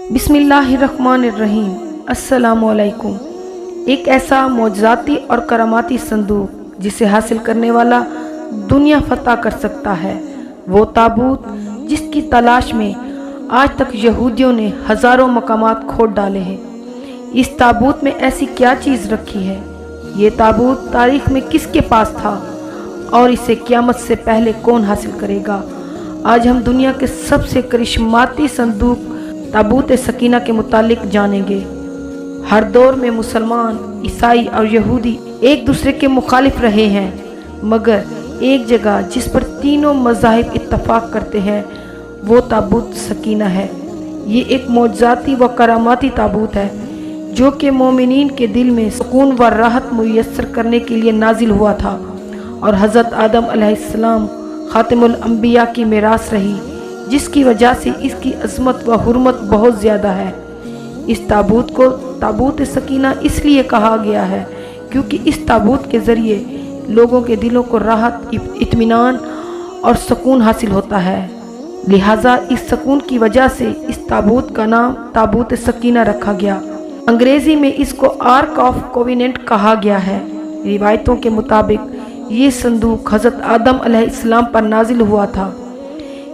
बिस्मिल्लाहिर्रहमानिर्रहीम। अस्सलामुअलैकुम। एक ऐसा मौजज़ाती और करामाती संदूक जिसे हासिल करने वाला दुनिया फतह कर सकता है, वो ताबूत जिसकी तलाश में आज तक यहूदियों ने हज़ारों मकामात खोद डाले हैं। इस ताबूत में ऐसी क्या चीज़ रखी है? ये ताबूत तारीख़ में किसके पास था और इसे क़यामत से पहले कौन हासिल करेगा? आज हम दुनिया के सबसे करिश्माती संदूक ताबूत सकीना के मुतालिक जानेंगे। हर दौर में मुसलमान, ईसाई और यहूदी एक दूसरे के मुखालिफ रहे हैं, मगर एक जगह जिस पर तीनों मज़ाहिब इत्तफाक करते हैं वो ताबूत सकीना है। ये एक मौजज़ाती व करामाती ताबूत है जो कि मोमिनीन के दिल में सुकून व राहत मुयस्सर करने के लिए नाजिल हुआ था और हज़रत आदम अलैहिस्सलाम ख़ातिमुल अंबिया की मीरास रही, जिसकी वजह से इसकी अज़मत व हुर्मत बहुत ज़्यादा है। इस ताबूत को ताबूत सकीना इसलिए कहा गया है क्योंकि इस ताबूत के ज़रिए लोगों के दिलों को राहत, इत्मीनान और सुकून हासिल होता है। लिहाजा इस सुकून की वजह से इस ताबूत का नाम ताबूत सकीना रखा गया। अंग्रेज़ी में इसको आर्क ऑफ कोवेनेंट कहा गया है। रिवायतों के मुताबिक ये संदूक हज़रत आदम अलैहिस्सलाम पर नाजिल हुआ था।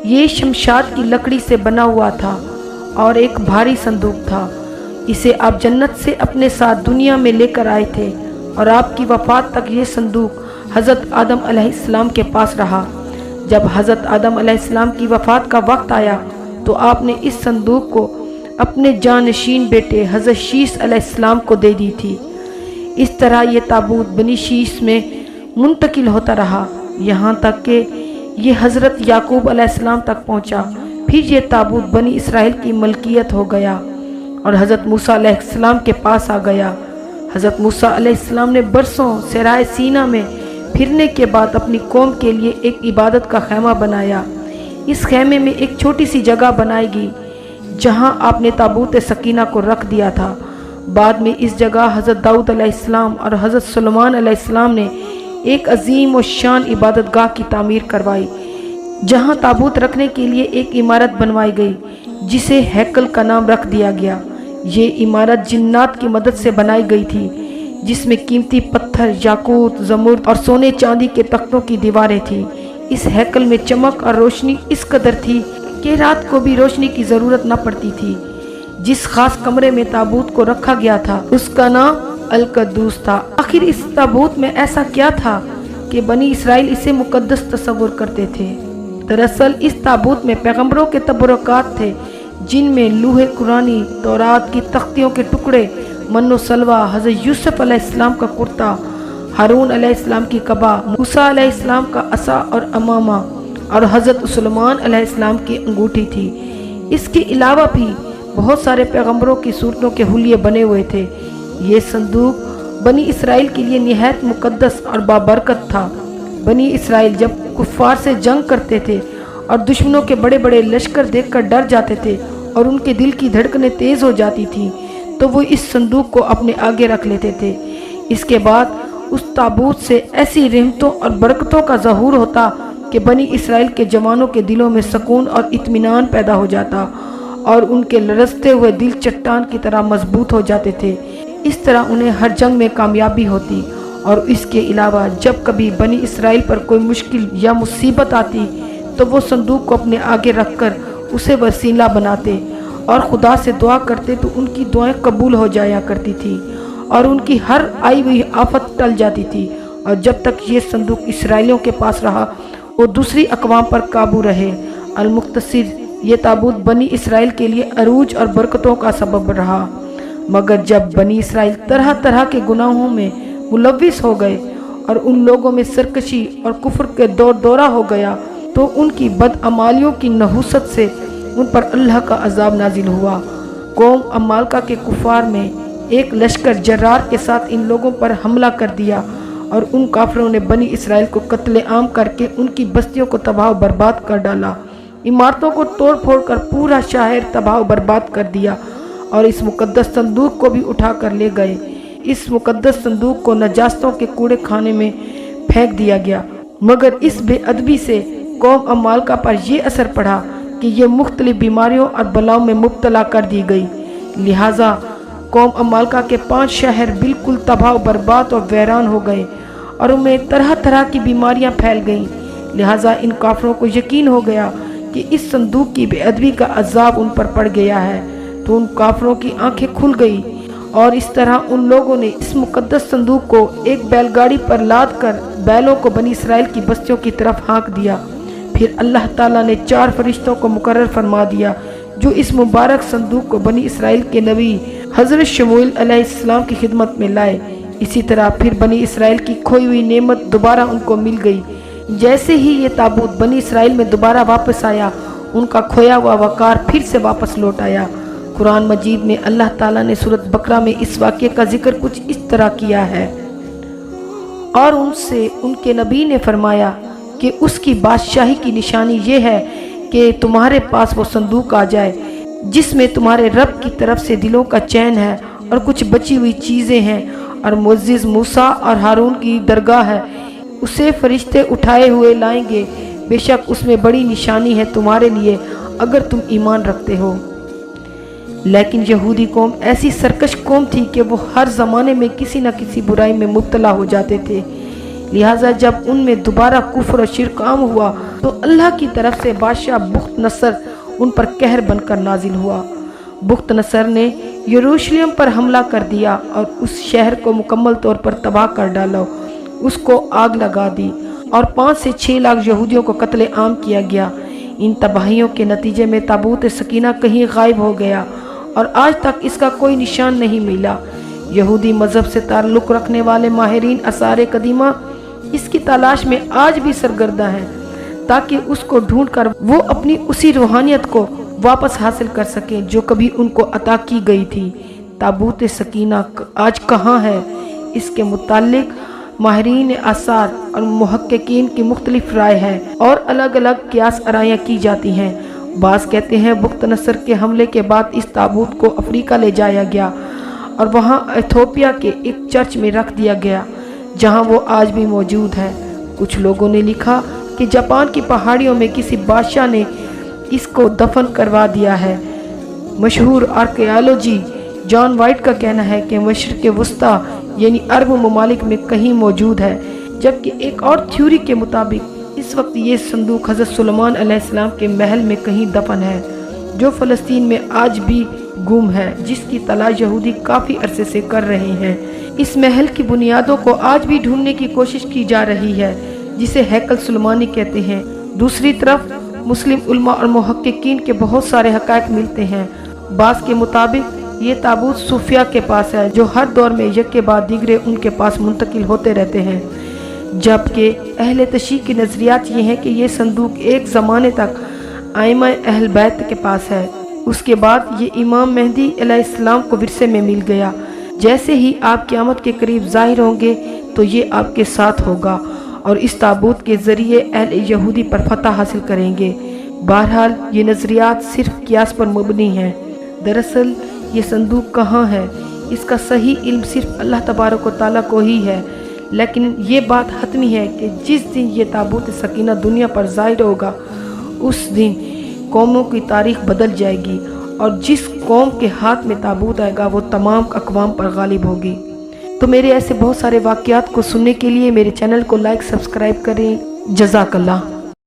ये शमशाद की लकड़ी से बना हुआ था और एक भारी संदूक था। इसे आप जन्नत से अपने साथ दुनिया में लेकर आए थे और आपकी वफ़ात तक ये संदूक हज़रत आदम अलैहिस्सलाम के पास रहा। जब हज़रत आदम अलैहिस्सलाम की वफ़ात का वक्त आया तो आपने इस संदूक को अपने जानशीन बेटे हज़रत शीस अलैहिस्सलाम को दे दी थी। इस तरह ये ताबूत बनी शीस में मुंतकिल होता रहा, यहाँ तक कि ये हज़रत याकूब अलैहिस्सलाम तक पहुँचा। फिर ये ताबूत बनी इसराइल की मलकियत हो गया और हज़रत मूसा अलैहिस्सलाम के पास आ गया। हज़रत मूसा अलैहिस्सलाम ने बरसों सहराए सीना में फिरने के बाद अपनी कौम के लिए एक इबादत का खैमा बनाया। इस खैमे में एक छोटी सी जगह बनाएगी जहाँ आपने ताबूत सकीना को रख दिया था। बाद में इस जगह हज़रत दाऊद अलैहिस्सलाम और हज़रत सुलेमान अलैहिस्सलाम ने एक अजीम और शान इबादतगाह की तामीर करवाई, जहां ताबूत रखने के लिए एक इमारत बनवाई गई जिसे हैकल का नाम रख दिया गया। ये इमारत जिन्नात की मदद से बनाई गई थी, जिसमें कीमती पत्थर, याकूत, जमुर्द और सोने चांदी के तख्तों की दीवारें थीं। इस हैकल में चमक और रोशनी इस कदर थी कि रात को भी रोशनी की ज़रूरत न पड़ती थी। जिस खास कमरे में ताबूत को रखा गया था उसका नाम अल-क़ुद्दूस था। आखिर इस ताबूत में ऐसा क्या था कि बनी इसराइल इसे मुक़द्दस तस्वुर करते थे? दरअसल इस ताबूत में पैगंबरों के तबरुकात थे, जिनमें लूहे कुरानी, तौरात की तख्तियों के टुकड़े, मन्नो सलवा, हज़रत यूसुफ अलैहिस्सलाम का कुर्ता, हारून अलैहिस्सलाम की कबा, मूसा अलैहिस्सलाम का असा और अमामा और हज़रत सुलेमान अलैहिस्सलाम की अंगूठी थी। इसके अलावा भी बहुत सारे पैगंबरों की सूरतों के हुलिये बने हुए थे। ये संदूक बनी इसराइल के लिए निहायत मुक़द्दस और बाबरकत था। बनी इसराइल जब कुफ़ार से जंग करते थे और दुश्मनों के बड़े बड़े लश्कर देखकर डर जाते थे और उनके दिल की धड़कनें तेज़ हो जाती थीं, तो वो इस संदूक को अपने आगे रख लेते थे। इसके बाद उस ताबूत से ऐसी रहमतों और बरकतों का ज़हूर होता कि बनी इसराइल के जवानों के दिलों में सुकून और इत्मीनान पैदा हो जाता और उनके लरजते हुए दिल चट्टान की तरह मजबूत हो जाते थे। इस तरह उन्हें हर जंग में कामयाबी होती और इसके अलावा जब कभी बनी इसराइल पर कोई मुश्किल या मुसीबत आती तो वो संदूक को अपने आगे रखकर उसे वसीला बनाते और खुदा से दुआ करते तो उनकी दुआएं कबूल हो जाया करती थी और उनकी हर आई हुई आफत टल जाती थी। और जब तक ये संदूक इसराइलियों के पास रहा वो दूसरी अक़वाम पर काबू रहे। अल-मुक्तसिर ये ताबूत बनी इसराइल के लिए अरूज और बरकतों का सबब रहा। मगर जब बनी इसराइल तरह तरह के गुनाहों में मुलव्विस हो गए और उन लोगों में सरकशी और कुफ्र के दौरा हो गया तो उनकी बदअमालियों की नहुसत से उन पर अल्लाह का अजाब नाजिल हुआ। कौम अमालका के कुफार में एक लश्कर जर्रार के साथ इन लोगों पर हमला कर दिया और उन काफिरों ने बनी इसराइल को कत्ले आम करके उनकी बस्तियों को तबाह बर्बाद कर डाला, इमारतों को तोड़ फोड़ कर पूरा शहर तबाह बर्बाद कर दिया और इस मुक़द्दस संदूक को भी उठा कर ले गए। इस मुक़द्दस संदूक को नजास्तों के कूड़े खाने में फेंक दिया गया। मगर इस बेअदबी से कौम अमालका पर यह असर पड़ा कि ये मुख्तलिफ बीमारियों और बलाओं में मुब्तला कर दी गई। लिहाजा कौम अमालका के 5 शहर बिल्कुल तबाह बर्बाद और वैरान हो गए और उनमें तरह तरह की बीमारियां फैल गईं। लिहाजा इन काफिरों को यकीन हो गया कि इस संदूक की बेअदबी का अजाब उन पर पड़ गया है, तो उन काफिरों की आंखें खुल गई और इस तरह उन लोगों ने इस मुकद्दस संदूक को एक बैलगाड़ी पर लाद कर बैलों को बनी इसराइल की बस्तियों की तरफ हाँक दिया। फिर अल्लाह ताला ने 4 फरिश्तों को मुकर्रर फरमा दिया जो इस मुबारक संदूक को बनी इसराइल के नबी हज़रत शमूएल अलैहिस्सलाम की खिदमत में लाए। इसी तरह फिर बनी इसराइल की खोई हुई नेमत दोबारा उनको मिल गई। जैसे ही ये ताबूत बनी इसराइल में दोबारा वापस आया, उनका खोया हुआ वकार फिर से वापस लौट आया। कुरान मजीद में अल्लाह ताला ने सूरत बकरा में इस वाक़े का जिक्र कुछ इस तरह किया है, और उनसे उनके नबी ने फरमाया कि उसकी बादशाही की निशानी ये है कि तुम्हारे पास वो संदूक आ जाए जिसमें तुम्हारे रब की तरफ से दिलों का चैन है और कुछ बची हुई चीज़ें हैं और मुअज़्ज़िज़ मूसा और हारून की दरगाह है। उसे फरिश्ते उठाए हुए लाएंगे, बेशक उसमें बड़ी निशानी है तुम्हारे लिए अगर तुम ईमान रखते हो। लेकिन यहूदी कौम ऐसी सरकश कौम थी कि वो हर ज़माने में किसी न किसी बुराई में मुब्तला हो जाते थे। लिहाजा जब उनमें दोबारा कुफ्र और शिर्क आम हुआ तो अल्लाह की तरफ से बादशाह बुख्त नसर उन पर कहर बनकर नाजिल हुआ। बुख्त नसर ने यरूशलेम पर हमला कर दिया और उस शहर को मुकम्मल तौर पर तबाह कर डाला, उसको आग लगा दी और 5 से 6 लाख यहूदियों को कत्ले आम किया गया। इन तबाहियों के नतीजे में ताबूत सकीना कहीं गायब हो गया और आज तक इसका कोई निशान नहीं मिला। यहूदी मज़हब से ताल्लुक़ रखने वाले माहिरीन आसार कदीमा इसकी तलाश में आज भी सरगर्दा हैं ताकि उसको ढूंढकर वो अपनी उसी रूहानियत को वापस हासिल कर सकें जो कभी उनको अता की गई थी। ताबूत सकीना आज कहाँ है, इसके मुताल्लिक माहिरीन आसार और मुहक्किकीन की मुख्तलिफ राय है और अलग अलग क़ियास आराइयाँ की जाती हैं। बाज़ कहते हैं बुख्त नसर के हमले के बाद इस ताबूत को अफ्रीका ले जाया गया और वहाँ इथियोपिया के एक चर्च में रख दिया गया जहाँ वो आज भी मौजूद है। कुछ लोगों ने लिखा कि जापान की पहाड़ियों में किसी बादशाह ने इसको दफन करवा दिया है। मशहूर आर्कियोलॉजी जॉन वाइट का कहना है कि मशरिक़ वस्ता यानी अरब ममालिक में कहीं मौजूद है, जबकि एक और थ्योरी के मुताबिक इस वक्त ये संदूक हज़रत सुलेमान अलैहिस्सलाम के महल में कहीं दफन है जो फ़लस्तीन में आज भी गुम है, जिसकी तलाश यहूदी काफ़ी अरसे से कर रहे हैं। इस महल की बुनियादों को आज भी ढूंढने की कोशिश की जा रही है जिसे हैकल सुलेमानी कहते हैं। दूसरी तरफ मुस्लिम उलमा और मुहक्किकीन के बहुत सारे हक़ाइक़ मिलते हैं। बाज़ के मुताबिक ये ताबूत सूफिया के पास है जो हर दौर में एक के बाद दीगरे उनके पास मुंतकिल होते रहते हैं, जबकि अहले तशय्युअ की नज़रियात ये हैं कि ये संदूक एक ज़माने तक आइमा अहल बैत के पास है। उसके बाद ये इमाम मेहदी अलैहिस्सलाम को विरसे में मिल गया। जैसे ही आप क़यामत के करीब ज़ाहिर होंगे तो ये आपके साथ होगा और इस ताबूत के ज़रिए अहल यहूदी पर फतह हासिल करेंगे। बहरहाल ये नज़रियात सिर्फ क़ियास पर मबनी हैं। दरअसल ये संदूक कहाँ है, इसका सही इल्म सिर्फ अल्लाह तबारक व तआला को ही है। लेकिन ये बात हतमी है कि जिस दिन ये ताबूत सकीना दुनिया पर ज़ाहिर होगा उस दिन कौमों की तारीख़ बदल जाएगी और जिस कौम के हाथ में ताबूत आएगा वो तमाम अक़वाम पर गालिब होगी। तो मेरे ऐसे बहुत सारे वाक़यात को सुनने के लिए मेरे चैनल को लाइक सब्सक्राइब करें। जज़ाकल्लाह।